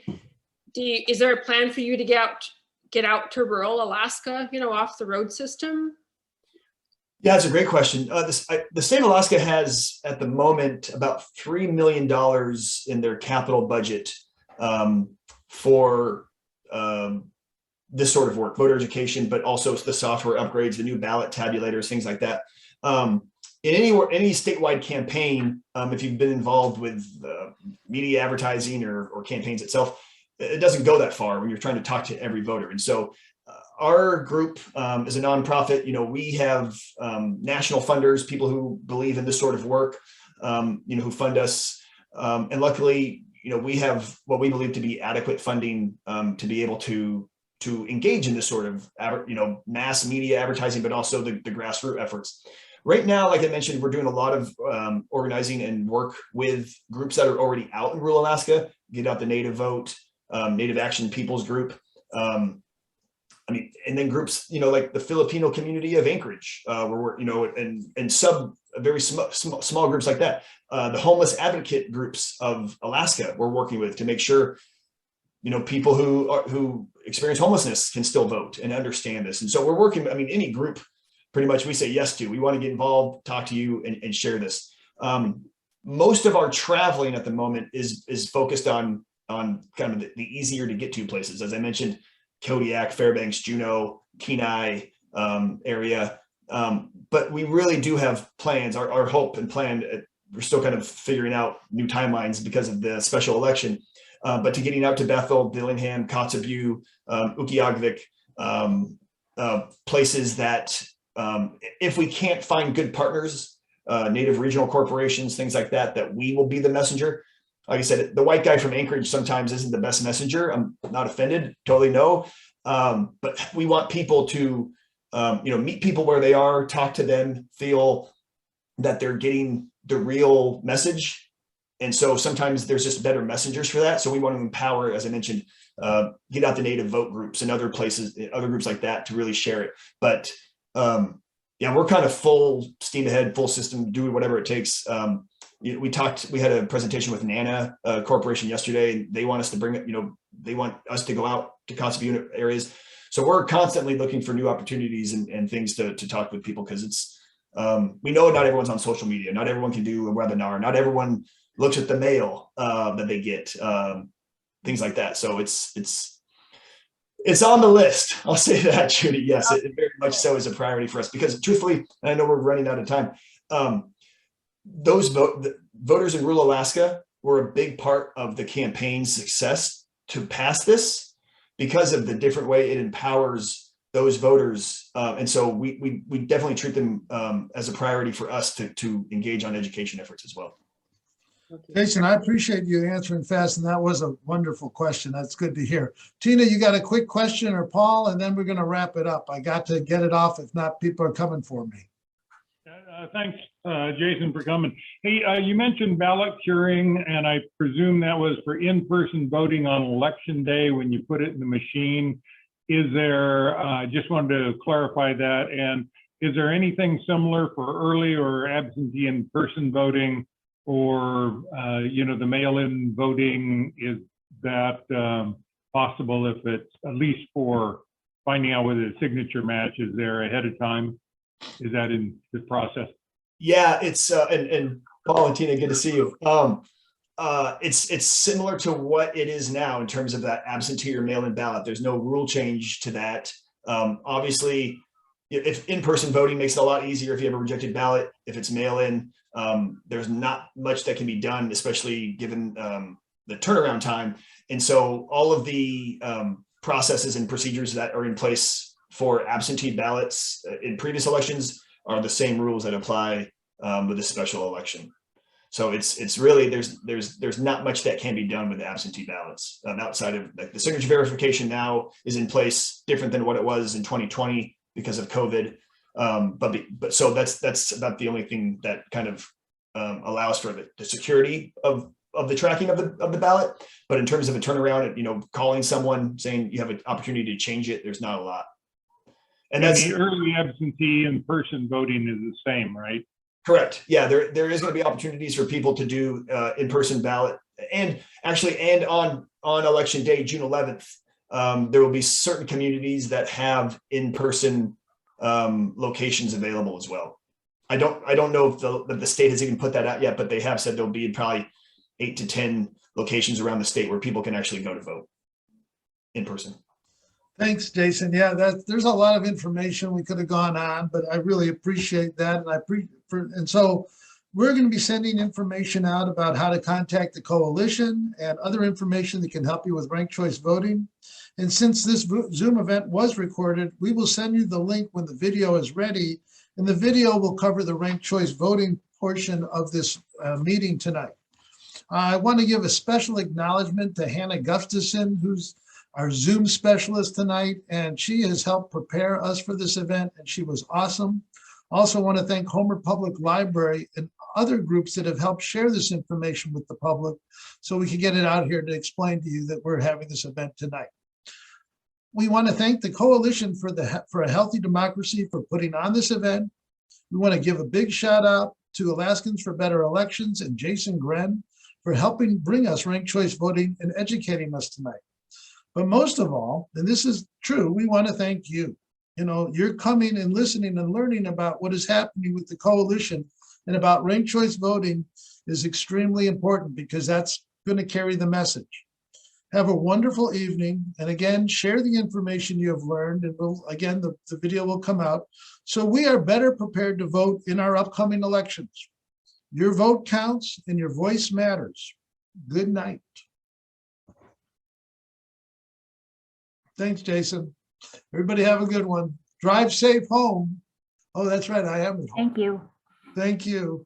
is there a plan for you to get out to rural Alaska, off the road system? Yeah, it's a great question. The state of Alaska has, at the moment, about $3 million in their capital budget for this sort of work, voter education, but also the software upgrades, the new ballot tabulators, things like that. In any statewide campaign, if you've been involved with media advertising or campaigns itself, it doesn't go that far when you're trying to talk to every voter. And so our group is a nonprofit. We have national funders, people who believe in this sort of work, who fund us. And luckily, we have what we believe to be adequate funding to be able to engage in this sort of, mass media advertising, but also the grassroots efforts. Right now, like I mentioned, we're doing a lot of organizing and work with groups that are already out in rural Alaska. Get Out the Native Vote, Native Action Peoples Group. I mean, and then groups, like the Filipino community of Anchorage, where we're, and very small groups like that. The homeless advocate groups of Alaska, we're working with to make sure, people who experience homelessness can still vote and understand this. And so we're working, I mean, any group pretty much we say yes to. We want to get involved, talk to you, and share this. Most of our traveling at the moment is focused on kind of the easier to get to places. As I mentioned, Kodiak, Fairbanks, Juneau, Kenai area. But we really do have plans. Our hope and plan, we're still kind of figuring out new timelines because of the special election. But to getting out to Bethel, Dillingham, Kotzebue, Ukiagvik, places that if we can't find good partners, native regional corporations, things like that, that we will be the messenger. Like I said, the white guy from Anchorage sometimes isn't the best messenger. I'm not offended, totally no. But we want people to, meet people where they are, talk to them, feel that they're getting the real message. And so sometimes there's just better messengers for that. So we want to empower, as I mentioned, get out the native vote groups and other places, other groups like that to really share it. But yeah, we're kind of full steam ahead, full system, doing whatever it takes. We had a presentation with Nana Corporation yesterday, and they want us to bring it, they want us to go out to Kotzebue areas. So we're constantly looking for new opportunities and things to talk with people, because it's, we know not everyone's on social media. Not everyone can do a webinar. Not everyone looks at the mail that they get, things like that. So it's on the list. I'll say that, Judy. Yes, it very much so is a priority for us, because truthfully, and I know we're running out of time, those voters in rural Alaska were a big part of the campaign's success to pass this, because of the different way it empowers those voters. And so we definitely treat them as a priority for us to engage on education efforts as well. Jason, I appreciate you answering fast, and that was a wonderful question. That's good to hear. Tina, you got a quick question, or Paul, and then we're going to wrap it up. I got to get it off. If not, people are coming for me. Thanks, Jason, for coming. Hey, you mentioned ballot curing, and I presume that was for in-person voting on election day when you put it in the machine. Is there, just wanted to clarify that, and is there anything similar for early or absentee in-person voting, or, the mail-in voting? Is that possible if it's at least for finding out whether the signature match is there ahead of time? Is that in the process? Yeah, it's and Paul and Tina, good to see you. It's similar to what it is now in terms of that absentee or mail-in ballot. There's no rule change to that. Obviously, if in-person voting makes it a lot easier if you have a rejected ballot. If it's mail-in, there's not much that can be done, especially given the turnaround time. And so all of the processes and procedures that are in place for absentee ballots in previous elections are the same rules that apply with the special election. So it's really, there's not much that can be done with the absentee ballots outside of, like, the signature verification now is in place, different than what it was in 2020 because of COVID. But so that's about the only thing that kind of allows for the security of the tracking of the ballot. But in terms of a turnaround, calling someone saying you have an opportunity to change it, there's not a lot. And that's the early absentee in-person voting is the same, right? Correct. Yeah, there is going to be opportunities for people to do in-person ballot, and on election day, June 11th, there will be certain communities that have in-person locations available as well. I don't know if the state has even put that out yet, but they have said there'll be probably 8 to 10 locations around the state where people can actually go to vote in person. Thanks, Jason. Yeah, there's a lot of information we could have gone on, but I really appreciate that. And so we're going to be sending information out about how to contact the coalition and other information that can help you with ranked choice voting. And since this Zoom event was recorded, we will send you the link when the video is ready. And the video will cover the ranked choice voting portion of this meeting tonight. I want to give a special acknowledgement to Hannah Gustafson, who's our Zoom specialist tonight, and she has helped prepare us for this event, and she was awesome. Also want to thank Homer Public Library and other groups that have helped share this information with the public so we can get it out here to explain to you that we're having this event tonight. We want to thank the Coalition for a Healthy Democracy for putting on this event. We want to give a big shout out to Alaskans for Better Elections and Jason Grenn for helping bring us ranked choice voting and educating us tonight. But most of all, and this is true, we want to thank you. You know, you're coming and listening and learning about what is happening with the Coalition and about ranked choice voting is extremely important because that's going to carry the message. Have a wonderful evening. And again, share the information you have learned. And again, the video will come out. So we are better prepared to vote in our upcoming elections. Your vote counts and your voice matters. Good night. Thanks, Jason. Everybody have a good one. Drive safe home. Oh, that's right. I am at home. Thank you. Thank you.